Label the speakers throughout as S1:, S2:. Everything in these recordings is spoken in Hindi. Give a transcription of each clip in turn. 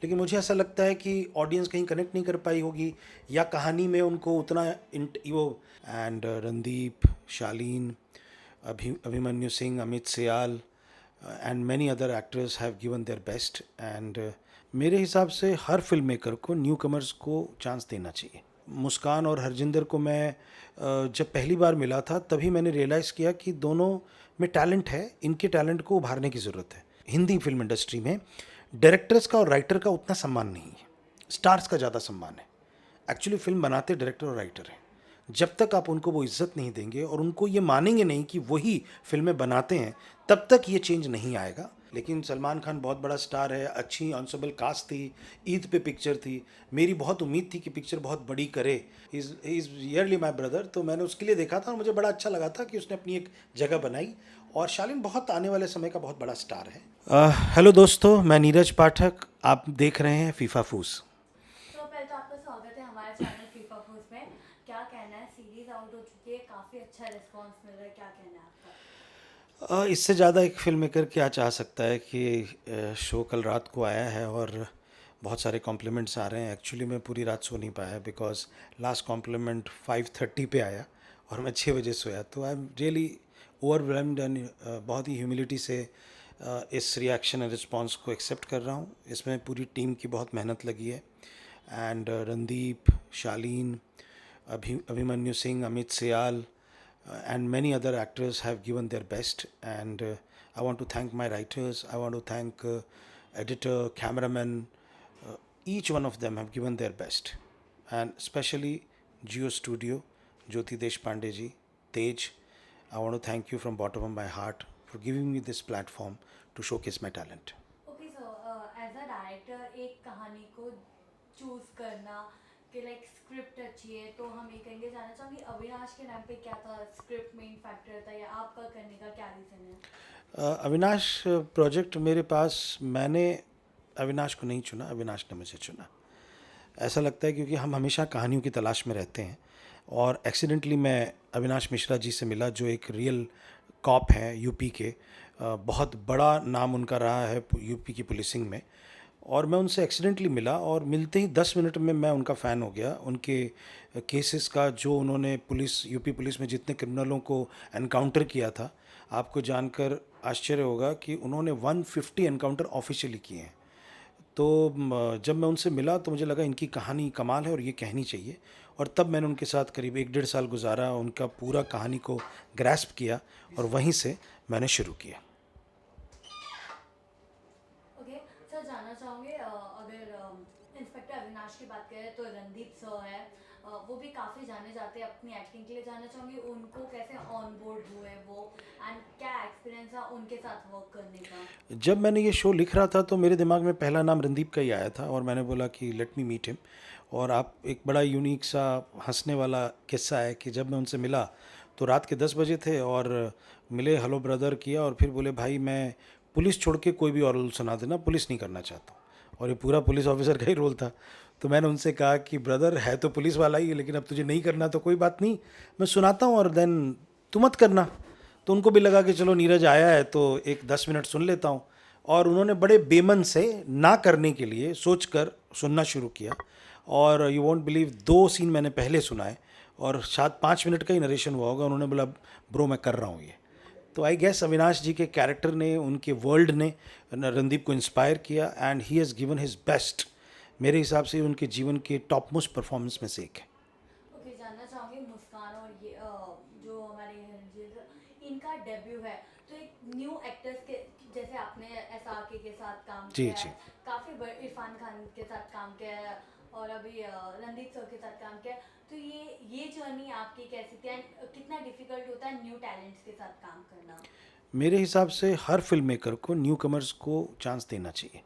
S1: लेकिन मुझे ऐसा लगता है कि ऑडियंस कहीं कनेक्ट नहीं कर पाई होगी या कहानी में उनको उतना वो and Randeep, Shaleen, Abhimanyu Singh, Amit Sial and many other actors have given their best and मेरे हिसाब से हर फिल्म मेकर को न्यू कमर्स को चांस देना चाहिए। मुस्कान और हरजिंदर को मैं जब पहली बार मिला था तभी मैंने रियलाइज़ किया कि दोनों में टैलेंट है, इनके टैलेंट को उभारने की ज़रूरत है। हिंदी फिल्म इंडस्ट्री में डायरेक्टर्स का और राइटर का उतना सम्मान नहीं है, स्टार्स का ज़्यादा सम्मान है। एक्चुअली फिल्म बनाते डायरेक्टर और राइटर हैं। जब तक आप उनको वो इज्जत नहीं देंगे और उनको ये मानेंगे नहीं कि वही फिल्में बनाते हैं, तब तक ये चेंज नहीं आएगा। लेकिन सलमान खान बहुत बड़ा स्टार है, अच्छी ऑनसेबल कास्ट थी, ईद पे पिक्चर थी, मेरी बहुत उम्मीद थी कि पिक्चर बहुत बड़ी करे। इज़ रियली माई ब्रदर, तो मैंने उसके लिए देखा था और मुझे बड़ा अच्छा लगा था कि उसने अपनी एक जगह बनाई और शालीन बहुत आने वाले समय का बहुत बड़ा स्टार है। हेलो दोस्तों, मैं नीरज पाठक, आप देख रहे हैं फीफा फूस।
S2: तो पहले तो आपका स्वागत है हमारे चैनल फीफा फूड्स में। क्या कहना है, सीरीज आउट हो चुकी है, काफ़ी अच्छा रिस्पांस मिल रहा है, क्या कहना है आपका?
S1: इससे ज़्यादा एक फिल्म मेकर क्या चाह सकता है कि शो कल रात को आया है और बहुत सारे कॉम्प्लीमेंट्स आ रहे हैं। एक्चुअली मैं पूरी रात सो नहीं पाया बिकॉज लास्ट कॉम्प्लीमेंट 5:30 पे आया और मैं 6 बजे सोया, तो I am really overwhelmed and बहुत ही ह्यूमिलिटी से इस रिएक्शन एंड रिस्पॉन्स को एक्सेप्ट कर रहा हूँ। इसमें पूरी टीम की बहुत मेहनत लगी है and Randeep, Shaleen, Abhimanyu Singh, Amit Sial and many other actors have given their best and I want to thank my writers, I want to thank editor, cameraman, each one of them have given their best and especially Geo Studio, Jyoti Deshpande ji, Tej, I want to thank you from bottom of my heart for giving me this platform to showcase my talent.
S2: Okay so as a director एक कहानी को चूज करना कि लाइक स्क्रिप्ट अच्छी है, तो हम ये कहेंगे, जानना चाहूँगी अविनाश के नाम पे क्या था, स्क्रिप्ट मेन फैक्टर था या आपका करने का क्या रीज़न है?
S1: अविनाश प्रोजेक्ट मेरे पास, मैंने अविनाश को नहीं चुना, अविनाश ने मुझे चुना। ऐसा लगता है क्योंकि हम हमेशा कहानियों की तलाश में रहते हैं और एक्सीडेंटली मैं अविनाश मिश्रा जी से मिला जो एक रियल कॉप हैं यूपी के। बहुत बड़ा नाम उनका रहा है यूपी की पुलिसिंग में और मैं उनसे एक्सीडेंटली मिला और मिलते ही 10 मिनट में मैं उनका फ़ैन हो गया। उनके केसेस का जो उन्होंने यूपी पुलिस में जितने क्रिमिनलों को एनकाउंटर किया था, आपको जानकर आश्चर्य होगा कि उन्होंने 150 एनकाउंटर ऑफिशियली किए हैं। तो जब मैं उनसे मिला तो मुझे लगा इनकी कहानी कमाल है और ये कहनी चाहिए और तब मैंने उनके साथ करीब 1 डेढ़ साल गुजारा, उनका पूरा कहानी को ग्रैस्प किया और वहीं से मैंने शुरू किया।
S2: ओके सर, जानना चाहूँगे अगर इंस्पेक्टर अविनाश की बात करें तो रणदीप सर है, वो भी काफ़ी जाने जाते हैं अपनी एक्टिंग के लिए। जानना चाहूँगी उनको कैसे ऑन बोर्ड हुए वो, एंड क्या एक्सपीरियंस था उनके साथ वर्क करने का?
S1: जब मैंने ये शो लिख रहा था तो मेरे दिमाग में पहला नाम रणदीप का ही आया था और मैंने बोला कि लेट मी मीट हिम। और आप, एक बड़ा यूनिक सा हंसने वाला किस्सा है कि जब मैं उनसे मिला तो रात के 10 बजे थे और मिले, हेलो ब्रदर किया और फिर बोले भाई मैं पुलिस छोड़ के कोई भी और रोल सुना देना, पुलिस नहीं करना चाहता हूँ। और ये पूरा पुलिस ऑफिसर का ही रोल था। तो मैंने उनसे कहा कि ब्रदर है तो पुलिस वाला ही है, लेकिन अब तुझे नहीं करना तो कोई बात नहीं, मैं सुनाता हूँ और देन तू मत करना। तो उनको भी लगा कि चलो नीरज आया है तो एक 10 मिनट सुन लेता हूँ और उन्होंने बड़े बेमन से ना करने के लिए सोचकर सुनना शुरू किया। और यू वॉन्ट बिलीव, 2 सीन मैंने पहले सुनाए और शायद 5 मिनट का ही नरेशन हुआ होगा, उन्होंने बोला ब्रो मैं कर रहा हूँ ये। तो आई गेस अविनाश जी के कैरेक्टर ने, उनके वर्ल्ड ने रणदीप को इंस्पायर किया and he has given his best. मेरे हिसाब से उनके जीवन के टॉप मोस्ट परफॉर्मेंस में से एक है।
S2: ओके, जानना चाहूँगी मुस्कान और ये जो हमारे इनका डेब्यू है, तो एक न्यू एक्टर्स के जैसे आपने SRK के साथ काम
S1: जी
S2: किया है,
S1: जी।
S2: काफ़ी इरफान खान के साथ काम किया है और अभी रणदीप सर के साथ काम किया है, तो ये जर्नी आपकी कैसी थी एंड कितना डिफिकल्ट होता है न्यू टैलेंट्स के साथ काम करना?
S1: मेरे हिसाब से हर फिल्म मेकर को न्यू कमर्स को चांस देना चाहिए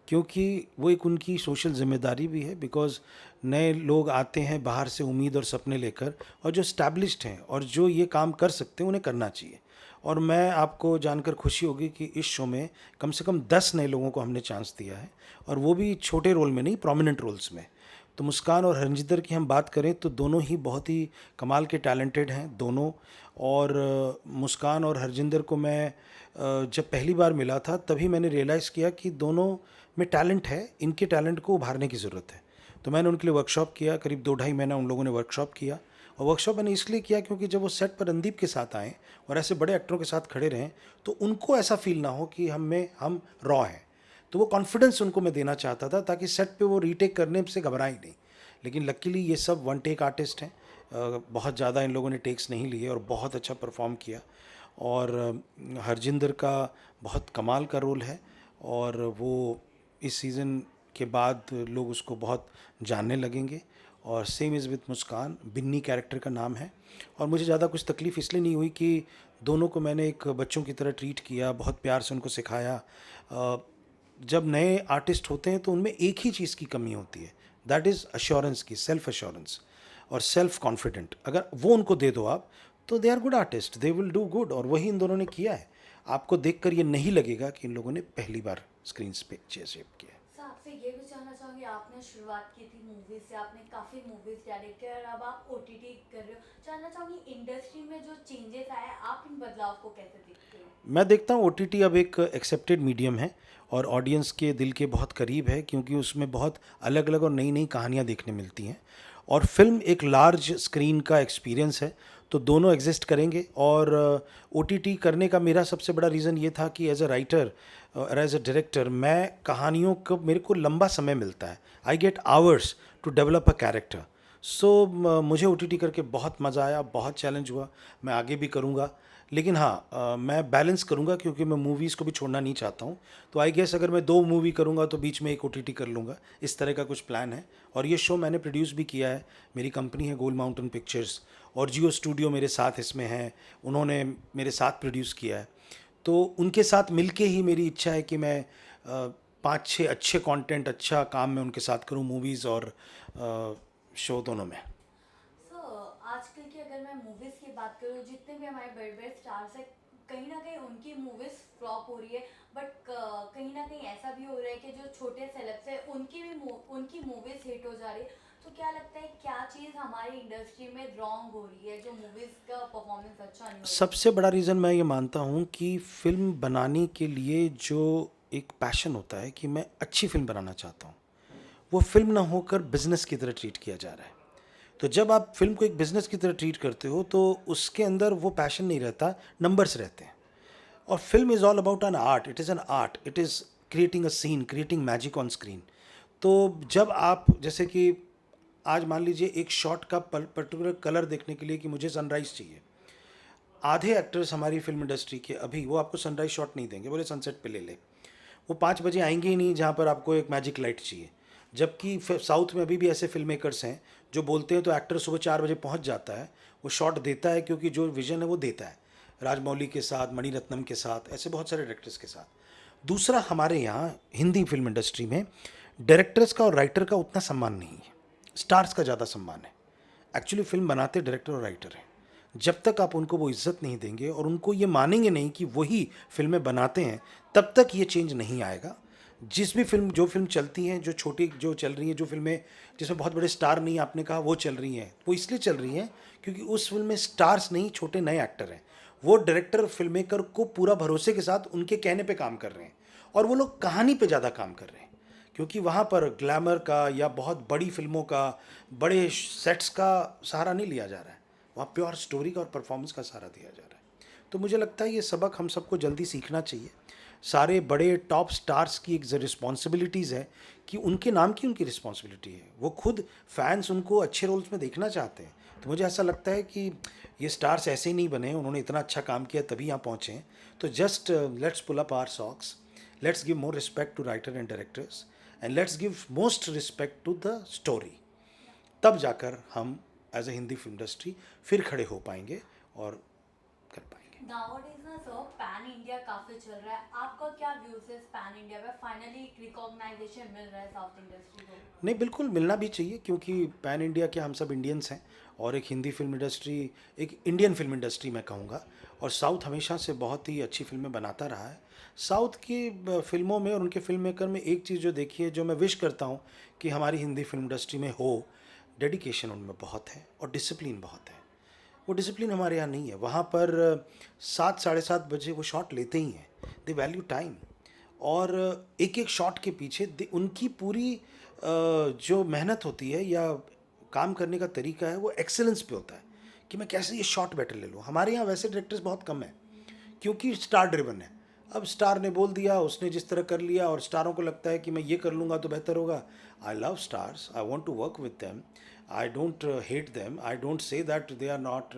S1: क्योंकि वो एक उनकी सोशल जिम्मेदारी भी है। बिकॉज नए लोग आते हैं बाहर से उम्मीद और सपने लेकर और जो स्टैब्लिश्ड हैं और जो ये काम कर सकते हैं उन्हें करना चाहिए। और मैं, आपको जानकर खुशी होगी कि इस शो में कम से कम 10 नए लोगों को हमने चांस दिया है और वो भी छोटे रोल में नहीं, प्रोमिनेंट रोल्स में। तो मुस्कान और हरजिंदर की हम बात करें तो दोनों ही बहुत ही कमाल के टैलेंटेड हैं दोनों। और मुस्कान और हरजिंदर को मैं जब पहली बार मिला था तभी मैंने रियलाइज़ किया कि दोनों में टैलेंट है, इनके टैलेंट को उभारने की ज़रूरत है। तो मैंने उनके लिए वर्कशॉप किया, करीब 2 ढाई महीना उन लोगों ने वर्कशॉप किया। और वर्कशॉप मैंने इसलिए किया क्योंकि जब वो सेट पर रणदीप के साथ आएँ और ऐसे बड़े एक्टरों के साथ खड़े रहें, तो उनको ऐसा फील ना हो कि हम रॉ हैं। तो वो कॉन्फिडेंस उनको मैं देना चाहता था ताकि सेट पे वो रीटेक करने से घबराए नहीं। लेकिन लकीली ये सब वन टेक आर्टिस्ट हैं, बहुत ज़्यादा इन लोगों ने टेक्स नहीं लिए और बहुत अच्छा परफॉर्म किया। और हरजिंदर का बहुत कमाल का रोल है और वो इस सीज़न के बाद लोग उसको बहुत जानने लगेंगे। और same is with Muskan, Binny character का नाम है। और मुझे ज़्यादा कुछ तकलीफ़ इसलिए नहीं हुई कि दोनों को मैंने एक बच्चों की तरह ट्रीट किया, बहुत प्यार से उनको सिखाया। जब नए आर्टिस्ट होते हैं तो उनमें एक ही चीज़ की कमी होती है, दैट इज़ अश्योरेंस की, सेल्फ अश्योरेंस और सेल्फ कॉन्फिडेंट। अगर वो उनको दे दो आप, तो they are good artist, they will do good. और वही इन दोनों ने किया है। आपको देखकर ये नहीं लगेगा कि इन लोगों ने पहली बार स्क्रीन पे शेप किया है।
S2: सर आपसे ये भी जानना चाहूँगी, आपने शुरुआत की थी मूवीज से, आपने काफ़ी मूवीज डायरेक्ट किया और अब आप ओटीटी कर रहे हो। जानना चाहूँगी इंडस्ट्री में जो चेंजेस आए, आप इन बदलाव को कैसे देखते हो?
S1: मैं देखता हूँ ओटीटी अब एक एक्सेप्टेड मीडियम है और ऑडियंस के दिल के बहुत करीब है, क्योंकि उसमें बहुत अलग अलग और नई नई कहानियाँ देखने मिलती हैं। और फिल्म एक लार्ज स्क्रीन का एक्सपीरियंस है, तो दोनों एग्जिस्ट करेंगे। और ओटीटी करने का मेरा सबसे बड़ा रीज़न ये था कि एज अ राइटर और एज अ डायरेक्टर, मैं कहानियों को, मेरे को लंबा समय मिलता है, I get hours to develop a character. So मुझे ओटीटी करके बहुत मज़ा आया, बहुत चैलेंज हुआ, मैं आगे भी करूँगा। लेकिन हाँ, मैं बैलेंस करूँगा क्योंकि मैं मूवीज़ को भी छोड़ना नहीं चाहता हूँ। तो आई गेस अगर मैं 2 मूवी करूँगा तो बीच में एक ओटीटी कर लूँगा, इस तरह का कुछ प्लान है। और ये शो मैंने प्रोड्यूस भी किया है, मेरी कंपनी है गोल्ड माउंटेन पिक्चर्स, और जियो स्टूडियो मेरे साथ इसमें है, उन्होंने मेरे साथ प्रोड्यूस किया है। तो उनके साथ मिलके ही मेरी इच्छा है कि मैं 5-6 अच्छे कंटेंट, अच्छा काम मैं उनके साथ करूँ, मूवीज़ और शो दोनों में।
S2: सो आजकल की अगर मैं मूवीज की बात करूँ, जितने भी हमारे बड़े बड़े स्टार्स हैं, कहीं ना कहीं उनकी मूवीज फ्लॉप हो रही है। बट कहीं ना कहीं ऐसा भी हो रहा है कि जो छोटे सेलेब्स हैं उनकी मूवीज हिट हो जा रही है। तो क्या लगता है, क्या चीज़ हमारी इंडस्ट्री में रॉन्ग हो रही है जो मूवीज का परफॉर्मेंस अच्छा नहीं हो रहा?
S1: सबसे बड़ा रीज़न मैं ये मानता हूँ कि फ़िल्म बनाने के लिए जो एक पैशन होता है कि मैं अच्छी फ़िल्म बनाना चाहता हूँ, वो फ़िल्म ना होकर बिज़नेस की तरह ट्रीट किया जा रहा है। तो जब आप फ़िल्म को एक बिज़नेस की तरह ट्रीट करते हो तो उसके अंदर वो पैशन नहीं रहता, नंबर्स रहते हैं। और film is all about an art, it is an art, it is creating a scene, creating magic on screen. तो जब आप, जैसे कि आज मान लीजिए एक शॉट का पर्टिकुलर कलर देखने के लिए कि मुझे सनराइज़ चाहिए, आधे एक्टर्स हमारी फिल्म इंडस्ट्री के अभी वो आपको सनराइज शॉट नहीं देंगे, बोले सनसेट पे ले ले। वो 5 बजे आएंगे ही नहीं जहाँ पर आपको एक मैजिक लाइट चाहिए। जबकि साउथ में अभी भी ऐसे फिल्म मेकर्स हैं जो बोलते हैं तो एक्टर सुबह 4 बजे पहुँच जाता है, वो शॉट देता है क्योंकि जो विजन है वो देता है। राजमौली के साथ, मणिरत्नम के साथ, ऐसे बहुत सारे डायरेक्टर्स के साथ। दूसरा, हमारे यहाँ हिंदी फिल्म इंडस्ट्री में डायरेक्टर्स का और राइटर का उतना सम्मान नहीं है, स्टार्स का ज़्यादा सम्मान है। एक्चुअली फिल्म बनाते डायरेक्टर और राइटर हैं। जब तक आप उनको वो इज्जत नहीं देंगे और उनको ये मानेंगे नहीं कि वही फिल्में बनाते हैं, तब तक ये चेंज नहीं आएगा। जिस भी फिल्म, जो फिल्म चलती हैं, जो छोटी जो चल रही हैं, जो फिल्में जिसमें बहुत बड़े स्टार नहीं, आपने कहा वो चल रही हैं, वो इसलिए चल रही हैं क्योंकि उस फिल्म में स्टार्स नहीं, छोटे नए एक्टर हैं। वो डायरेक्टर फिल्म मेकर को पूरा भरोसे के साथ उनके कहने पे काम कर रहे हैं और वो लोग कहानी पे ज़्यादा काम कर रहे हैं, क्योंकि वहाँ पर ग्लैमर का या बहुत बड़ी फिल्मों का, बड़े सेट्स का सहारा नहीं लिया जा रहा है। वहाँ प्योर स्टोरी का और परफॉर्मेंस का सहारा दिया जा रहा है। तो मुझे लगता है ये सबक हम सबको जल्दी सीखना चाहिए। सारे बड़े टॉप स्टार्स की एक रिस्पॉन्सिबिलिटीज़ है कि उनके नाम की उनकी रिस्पॉन्सिबिलिटी है, वो खुद फैंस उनको अच्छे रोल्स में देखना चाहते हैं। तो मुझे ऐसा लगता है कि ये स्टार्स ऐसे ही नहीं बने, उन्होंने इतना अच्छा काम किया तभी यहाँ पहुँचे हैं। तो just let's pull up our socks, let's give more respect to writer and directors, and let's give most respect to the story. तब जाकर हम as a Hindi film industry फिर खड़े हो पाएंगे और कर पाएंगे।
S2: नाउअडेज ना सर, पैन इंडिया काफी चल रहा है, आपका क्या व्यूज है पैन इंडिया में? फाइनली रिकॉग्नाइजेशन मिल रहा है साउथ इंडस्ट्री को?
S1: नहीं, बिल्कुल मिलना भी चाहिए, क्योंकि पैन इंडिया के हम सब इंडियंस हैं और एक हिंदी फिल्म इंडस्ट्री, एक इंडियन फिल्म इंडस्ट्री मैं कहूँगा। और साउथ हमेशा से बहुत ही अच्छी फिल्में बनाता रहा है। साउथ की फिल्मों में और उनके फिल्म मेकर में एक चीज़ जो देखी है, जो मैं विश करता हूँ कि हमारी हिंदी फिल्म इंडस्ट्री में हो, डेडिकेशन उनमें बहुत है और डिसिप्लिन बहुत है। वो डिसिप्लिन हमारे यहाँ नहीं है। वहाँ पर 7 साढ़े 7 बजे वो शॉट लेते ही हैं, दे वैल्यू टाइम। और एक एक शॉट के पीछे उनकी पूरी जो मेहनत होती है या काम करने का तरीका है वो एक्सेलेंस पे होता है कि मैं कैसे ये शॉट बेटर ले लूँ। हमारे यहाँ वैसे डायरेक्टर्स बहुत कम हैं क्योंकि स्टार ड्रिवन है। अब स्टार ने बोल दिया, उसने जिस तरह कर लिया, और स्टारों को लगता है कि मैं ये कर लूँगा तो बेहतर होगा। I love stars, I want to work with them, I don't hate them, I don't say that they are not,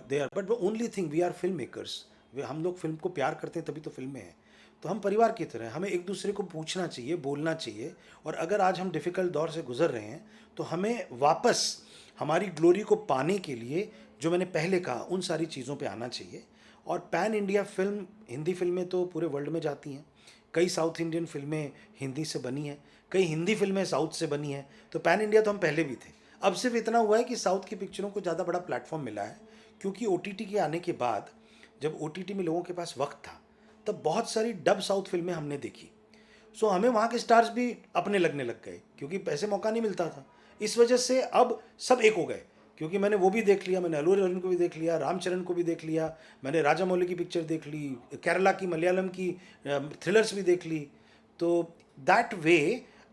S1: they are, but only thing we are film makers. हम लोग फिल्म को प्यार करते हैं तभी तो फिल्में हैं। तो हम परिवार की तरह हैं, हमें एक दूसरे को पूछना चाहिए, बोलना चाहिए। और अगर आज हम डिफ़िकल्ट दौर से गुजर रहे हैं तो हमें वापस हमारी ग्लोरी को पाने के लिए जो मैंने पहले कहा उन सारी चीज़ों पे आना चाहिए। और पैन इंडिया फिल्म, हिंदी फिल्में तो पूरे वर्ल्ड में जाती हैं, कई साउथ इंडियन फिल्में हिंदी से बनी हैं, कई हिंदी फिल्में साउथ से बनी हैं, तो पैन इंडिया तो हम पहले भी थे। अब सिर्फ इतना हुआ है कि साउथ की पिक्चरों को ज़्यादा बड़ा प्लेटफॉर्म मिला है क्योंकि OTT के आने के बाद, जब OTT में लोगों के पास वक्त था, तब बहुत सारी डब साउथ फिल्में हमने देखी। सो हमें वहाँ के स्टार्स भी अपने लगने लग गए क्योंकि पैसे मौका नहीं मिलता था। इस वजह से अब सब एक हो गए क्योंकि मैंने वो भी देख लिया, मैंने अल्लू अर्जुन को भी देख लिया, रामचरण को भी देख लिया, मैंने राजा मौली की पिक्चर देख ली, केरला की, मलयालम की थ्रिलर्स भी देख ली। तो दैट वे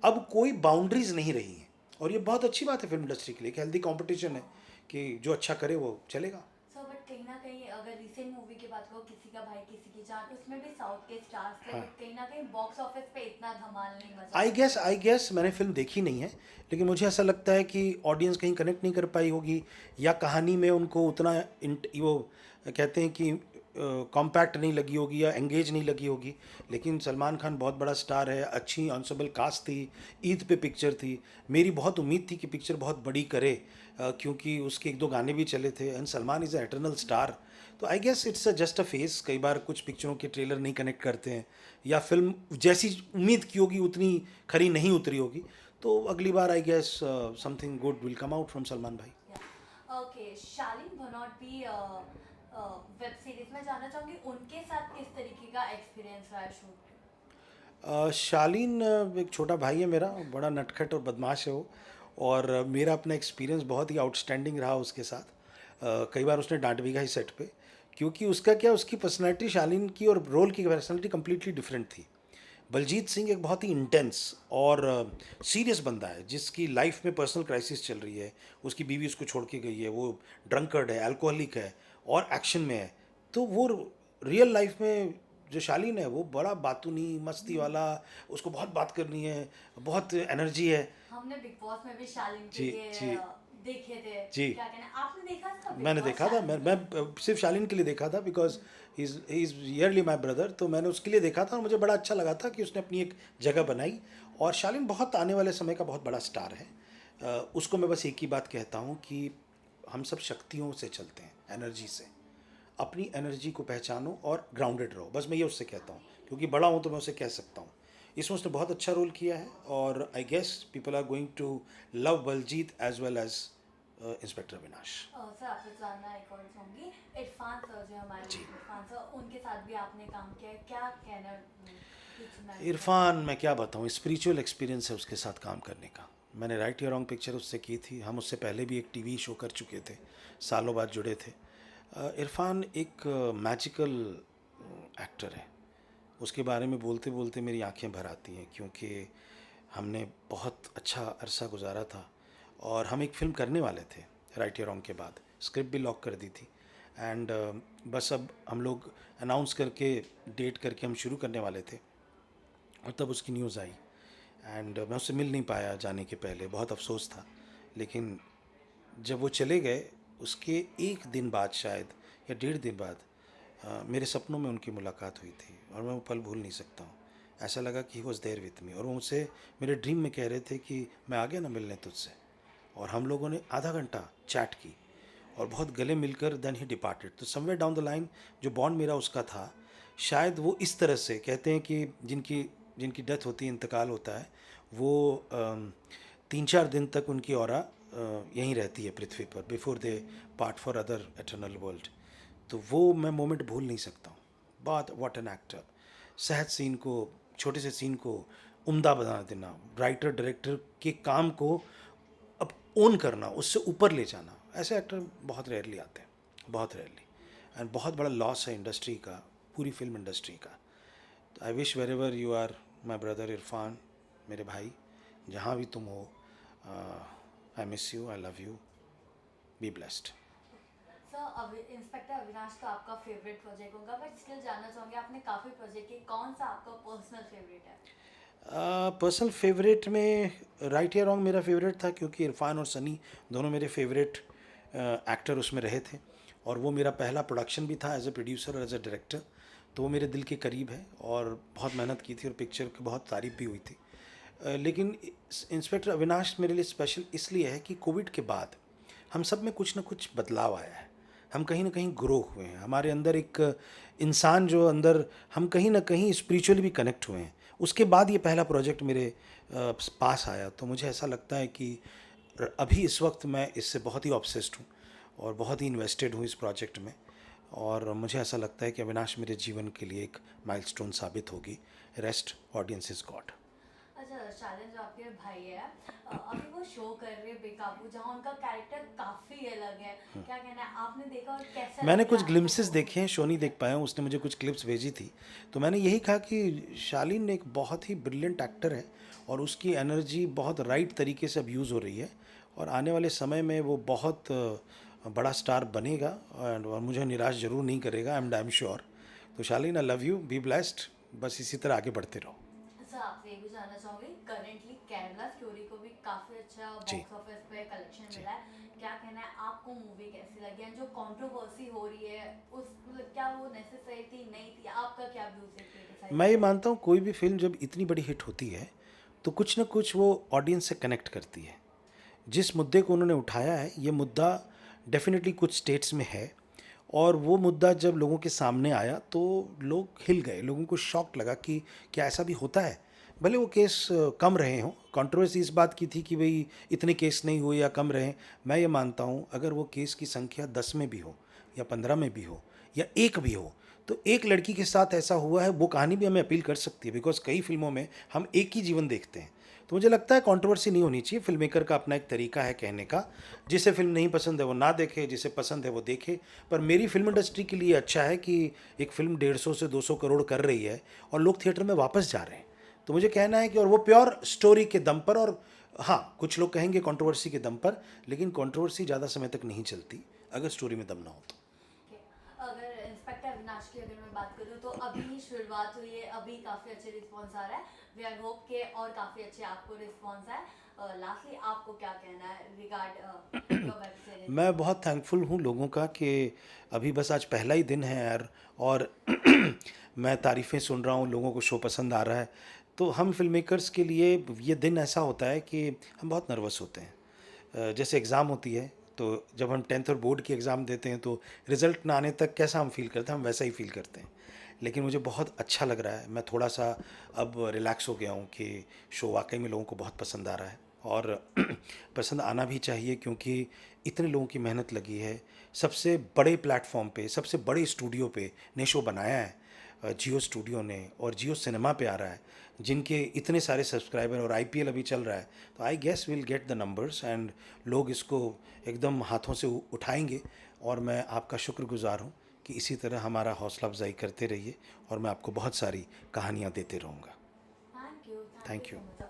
S1: अब कोई बाउंड्रीज नहीं रही हैं और ये बहुत अच्छी बात है फिल्म इंडस्ट्री के लिए कि हेल्दी कंपटीशन है कि जो अच्छा करे वो चलेगा।
S2: सर बट कहीं ना कहीं अगर रिसेंट मूवी की बात करो, किसी का भाई किसी की जान, उसमें भी साउथ के स्टार्स थे,
S1: हाँ,
S2: बट कहीं ना कहीं बॉक्स ऑफिस पे इतना धमाल नहीं मचा
S1: आई गेस मैंने फिल्म देखी नहीं है, लेकिन मुझे ऐसा लगता है कि ऑडियंस कहीं कनेक्ट नहीं कर पाई होगी या कहानी में उनको उतना वो कहते हैं कि कॉम्पैक्ट नहीं लगी होगी या एंगेज नहीं लगी होगी। लेकिन सलमान खान बहुत बड़ा स्टार है, अच्छी ऑनसेबल कास्ट थी, ईद पे पिक्चर थी। मेरी बहुत उम्मीद थी कि पिक्चर बहुत बड़ी करे क्योंकि उसके एक दो गाने भी चले थे and Salman is a eternal star. तो I guess it's a just a phase. कई बार कुछ पिक्चरों के ट्रेलर नहीं कनेक्ट करते हैं या फिल्म जैसी उम्मीद की होगी उतनी खरी नहीं उतरी होगी। तो अगली बार I guess something good will come out from Salman भाई।
S2: ओके, शालीन भनोट भी वेब सीरीज में जानना चाहूंगी, उनके साथ किस तरीके का एक्सपीरियंस रहा है शूट?
S1: शालीन एक छोटा भाई है मेरा, बड़ा नटखट और बदमाश है वो। और मेरा अपना एक्सपीरियंस बहुत ही आउटस्टैंडिंग रहा उसके साथ। कई बार उसने डांट भी खाई सेट पे क्योंकि उसका क्या, उसकी पर्सनैलिटी शालीन की और रोल की पर्सनैलिटी कम्प्लीटली डिफरेंट थी। बलजीत सिंह एक बहुत ही इंटेंस और सीरियस बंदा है जिसकी लाइफ में पर्सनल क्राइसिस चल रही है, उसकी बीवी उसको छोड़ के गई है, वो ड्रंकर्ड है, अल्कोहलिक है और एक्शन में है। तो वो रियल लाइफ में जो शालीन है वो बड़ा बातूनी मस्ती वाला, उसको बहुत बात करनी है, बहुत एनर्जी है।
S2: हमने बिग बॉस में भी शालीन के
S1: जी
S2: लिए
S1: जी
S2: देखे थे,
S1: जी,
S2: क्या कहना है, आपने देखा था बिग
S1: मैंने
S2: बॉस
S1: देखा था।
S2: शालीन
S1: मैं सिर्फ शालीन के लिए देखा था because he is yearly my brother. तो मैंने उसके लिए देखा था और मुझे बड़ा अच्छा लगा था कि उसने अपनी एक जगह बनाई। और शालीन बहुत आने वाले समय का बहुत बड़ा स्टार है। उसको मैं बस एक ही बात कहता हूँ कि हम सब शक्तियों से चलते हैं, एनर्जी से। अपनी एनर्जी को पहचानो और ग्राउंडेड रहो, बस मैं ये उससे कहता हूँ क्योंकि बड़ा हूँ तो मैं उसे कह सकता हूँ। इसमें उसने बहुत अच्छा रोल किया है और I guess people are going to love Baljeet as well as inspector Avinash.
S2: Sir आपसे जानना एक और चाहूंगी, इरफान सर जो हमारे
S1: जी,
S2: इरफान सर, उनके साथ भी आपने काम किया है, क्या कहना कुछ मैं
S1: इरफान मैं क्या बताऊँ, स्पिरिचुअल एक्सपीरियंस है उसके साथ काम करने का। मैंने राइट या रॉन्ग पिक्चर उससे की थी, हम उससे पहले भी एक टीवी शो कर चुके थे, सालों बाद जुड़े थे। इरफान एक मैजिकल एक्टर है। उसके बारे में बोलते बोलते मेरी आंखें भर आती हैं क्योंकि हमने बहुत अच्छा अरसा गुजारा था और हम एक फ़िल्म करने वाले थे राइट या रॉन्ग के बाद, स्क्रिप्ट भी लॉक कर दी थी एंड बस अब हम लोग अनाउंस करके डेट करके हम शुरू करने वाले थे और तब उसकी न्यूज़ आई एंड मैं उससे मिल नहीं पाया जाने के पहले, बहुत अफसोस था। लेकिन जब वो चले गए उसके एक दिन बाद शायद या 1.5 दिन बाद मेरे सपनों में उनकी मुलाकात हुई थी और मैं वो पल भूल नहीं सकता हूँ। ऐसा लगा कि he was there with me और वो मुझसे मेरे ड्रीम में कह रहे थे कि मैं आ गया ना मिलने तुझसे। और हम लोगों ने आधा घंटा चैट की और बहुत गले मिलकर देन ही डिपार्टेड। तो समवेयर डाउन द लाइन जो बॉन्ड मेरा उसका था, शायद वो इस तरह से कहते हैं कि जिनकी जिनकी डेथ होती है, इंतकाल होता है, वो 3-4 दिन तक उनकी ऑरा यहीं रहती है पृथ्वी पर before they part for other eternal world. तो वो मैं मोमेंट भूल नहीं सकता हूँ। बहुत व्हाट एन एक्टर, सहज सीन को, छोटे से सीन को उम्दा बना देना, राइटर डायरेक्टर के काम को अब ओन करना, उससे ऊपर ले जाना, ऐसे एक्टर बहुत रेयरली आते हैं, बहुत रेयरली। एंड बहुत बड़ा लॉस है इंडस्ट्री का, पूरी फिल्म इंडस्ट्री का। I wish wherever you are my brother Irfan, मेरे भाई, जहाँ भी तुम हो, I miss you, I love you, be blessed.
S2: Sir अब इंस्पेक्टर अविनाश का आपका फेवरेट प्रोजेक्ट होगा, बट स्टिल जानना चाहूँगी आपने काफ़ी प्रोजेक्ट किए, कौन सा आपका पर्सनल फेवरेट है?
S1: पर्सनल फेवरेट में राइट या रॉन्ग मेरा फेवरेट था, क्योंकि इरफान और सनी दोनों मेरे फेवरेट एक्टर उसमें रहे थे, और वो मेरा पहला प्रोडक्शन भी था एज ए प्रोड्यूसर और एज ए डायरेक्टर, तो वो मेरे दिल के करीब है और बहुत मेहनत की थी और पिक्चर की बहुत तारीफ भी हुई थी। लेकिन इंस्पेक्टर अविनाश मेरे लिए स्पेशल इसलिए है कि कोविड के बाद हम सब में कुछ ना कुछ बदलाव आया है, हम कहीं ना कहीं ग्रो हुए हैं, हमारे अंदर एक इंसान जो अंदर, हम कहीं ना कहीं स्पिरिचुअली भी कनेक्ट हुए हैं। उसके बाद ये पहला प्रोजेक्ट मेरे पास आया, तो मुझे ऐसा लगता है कि अभी इस वक्त मैं इससे बहुत ही ऑब्सेस्ड हूँ और बहुत ही इन्वेस्टेड हूँ इस प्रोजेक्ट में, और मुझे ऐसा लगता है कि अविनाश मेरे जीवन के लिए एक माइलस्टोन साबित होगी। Rest audience is God.
S2: अच्छा, शालिन जो आपके भाई है, अभी वो शो कर रहे हैं बेकाबू, जहाँ उनका कैरेक्टर काफ़ी अलग है, क्या कहना है, आपने देखा और कैसा
S1: मैंने
S2: लग
S1: कुछ
S2: रहा है
S1: ग्लिम्सेस
S2: आपको?
S1: देखे हैं, शो नहीं देख पाया हूँ, उसने मुझे कुछ क्लिप्स भेजी थी, तो मैंने यही कहा कि शालीन एक बहुत ही ब्रिलियंट एक्टर है और उसकी एनर्जी बहुत राइट तरीके से अब यूज़ हो रही है, और आने वाले समय में वो बहुत बड़ा स्टार बनेगा और मुझे निराश ज़रूर नहीं करेगा, आई एम डैम श्योर। तो Shaleen, I love you, be blessed, बस इसी तरह आगे बढ़ते रहो।
S2: सर आपसे ये भी जानना चाहूँगी, करेंटली केरला स्टोरी को भी काफ़ी अच्छा
S1: जी
S2: बॉक्स ऑफिस पे कलेक्शन
S1: जी।
S2: मिला है, क्या कहना है आपको, मूवी कैसी लगी है? जो कंट्रोवर्सी हो रही है उस मतलब क्या वो नेसेसरी थी, नहीं थी, आपका क्या व्यूज है क्रिटिसाइज
S1: मैं ये
S2: करने
S1: मानता हूँ कोई भी फिल्म जब इतनी बड़ी हिट होती है तो कुछ ना कुछ वो ऑडियंस से कनेक्ट करती है। जिस मुद्दे को उन्होंने उठाया है, ये मुद्दा डेफिनेटली कुछ स्टेट्स में है, और वो मुद्दा जब लोगों के सामने आया तो लोग हिल गए, लोगों को शॉक लगा कि क्या ऐसा भी होता है। भले वो केस कम रहे हों, कंट्रोवर्सी इस बात की थी कि भाई इतने केस नहीं हुए या कम रहे। मैं ये मानता हूँ अगर वो केस की संख्या 10 में भी हो या 15 में भी हो या एक भी हो, तो एक लड़की के साथ ऐसा हुआ है, वो कहानी भी हमें अपील कर सकती है, बिकॉज कई फिल्मों में हम एक ही जीवन देखते हैं। तो मुझे लगता है कंट्रोवर्सी नहीं होनी चाहिए, फिल्म मेकर का अपना एक तरीका है कहने का, जिसे फिल्म नहीं पसंद है वो ना देखे, जिसे पसंद है वो देखे। पर मेरी फिल्म इंडस्ट्री के लिए अच्छा है कि एक फिल्म 150 से 200 करोड़ कर रही है और लोग थिएटर में वापस जा रहे हैं। तो मुझे कहना है कि, और वो प्योर स्टोरी के दम पर, और हाँ कुछ लोग कहेंगे कंट्रोवर्सी के दम पर, लेकिन कंट्रोवर्सी ज़्यादा समय तक नहीं चलती अगर स्टोरी में दम ना हो तो।
S2: के? अगर इंस्पेक्टर अविनाश की अगर मैं बात करूँ तो अभी ही शुरुआत हुई है, अभी काफ़ी अच्छे रिस्पॉन्स आ रहा है, वी आर होप के और काफ़ी अच्छे आपको रिस्पॉन्स है। लास्टली आपको क्या कहना है रिगार्ड योर वेब सीरीज?
S1: मैं बहुत थैंकफुल हूँ लोगों का कि अभी बस आज पहला ही दिन है यार, और मैं तारीफ़ें सुन रहा हूँ, लोगों को शो पसंद आ रहा है। तो हम फिल्म मेकर्स के लिए ये दिन ऐसा होता है कि हम बहुत नर्वस होते हैं। जैसे एग्ज़ाम होती है, तो जब हम 10th और बोर्ड की एग्ज़ाम देते हैं तो रिज़ल्ट ना आने तक कैसा हम फील करते हैं, हम वैसा ही फील करते हैं। लेकिन मुझे बहुत अच्छा लग रहा है, मैं थोड़ा सा अब रिलैक्स हो गया हूँ कि शो वाकई में लोगों को बहुत पसंद आ रहा है, और पसंद आना भी चाहिए क्योंकि इतने लोगों की मेहनत लगी है। सबसे बड़े प्लेटफॉर्म पे, सबसे बड़े स्टूडियो पे ने शो बनाया है, जियो स्टूडियो ने, और जियो सिनेमा पे आ रहा है, जिनके इतने सारे सब्सक्राइबर, और आईपीएल अभी चल रहा है, तो I guess will get the numbers and लोग इसको एकदम हाथों से उठाएंगे। और मैं आपका शुक्रगुजार हूँ कि इसी तरह हमारा हौसला अफजाई करते रहिए, और मैं आपको बहुत सारी कहानियाँ देते रहूँगा।
S2: Thank you
S1: thank you.
S2: So much.